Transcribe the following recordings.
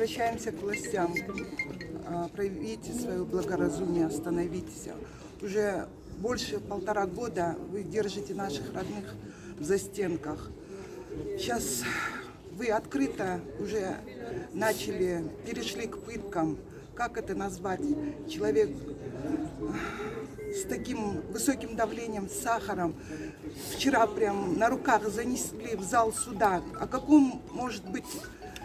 обращаемся к властям. Проявите свое благоразумие, остановитесь. Уже больше 1,5 года вы держите наших родных в застенках. Сейчас вы открыто уже перешли к пыткам. Как это назвать? Человек с таким высоким давлением, с сахаром. Вчера прям на руках занесли в зал суда. О каком может быть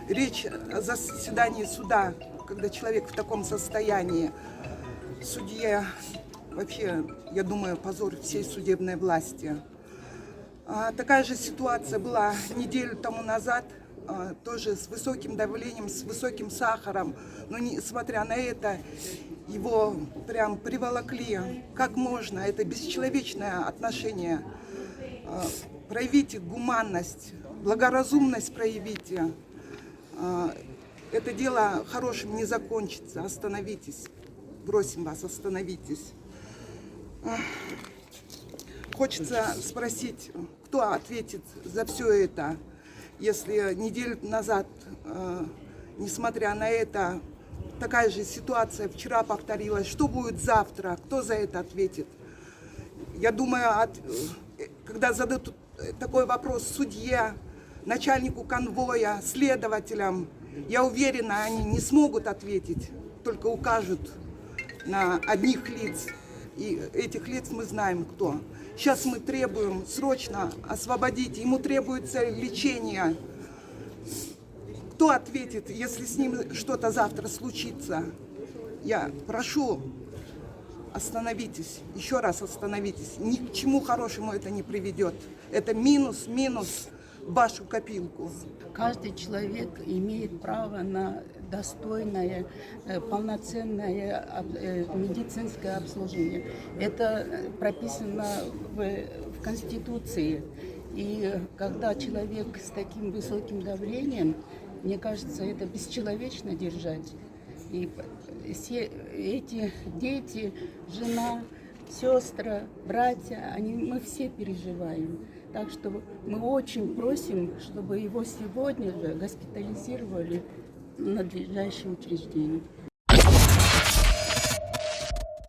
речь о заседании суда, когда человек в таком состоянии? Судья, вообще, я думаю, позор всей судебной власти. Такая же ситуация была неделю тому назад, тоже с высоким давлением, с высоким сахаром. Но несмотря на это, его прям приволокли. Как можно? Это бесчеловечное отношение. Проявите гуманность, благоразумность проявите. Это дело хорошим не закончится. Остановитесь. Просим вас, остановитесь. Хочется спросить, кто ответит за все это, если неделю назад, несмотря на это, такая же ситуация вчера повторилась. Что будет завтра? Кто за это ответит? Я думаю, когда зададут такой вопрос судье, начальнику конвоя, следователям, я уверена, они не смогут ответить, только укажут на одних лиц. И этих лиц мы знаем, кто. Сейчас мы требуем срочно освободить, ему требуется лечение. Кто ответит, если с ним что-то завтра случится? Я прошу, остановитесь, еще раз остановитесь. Ни к чему хорошему это не приведет. Это минус в вашу копилку. Каждый человек имеет право на достойное, полноценное медицинское обслуживание. Это прописано в Конституции. И когда человек с таким высоким давлением, мне кажется, это бесчеловечно держать. И все эти дети, жена, сестры, братья, мы все переживаем. Так что мы очень просим, чтобы его сегодня же госпитализировали в надлежащее учреждение.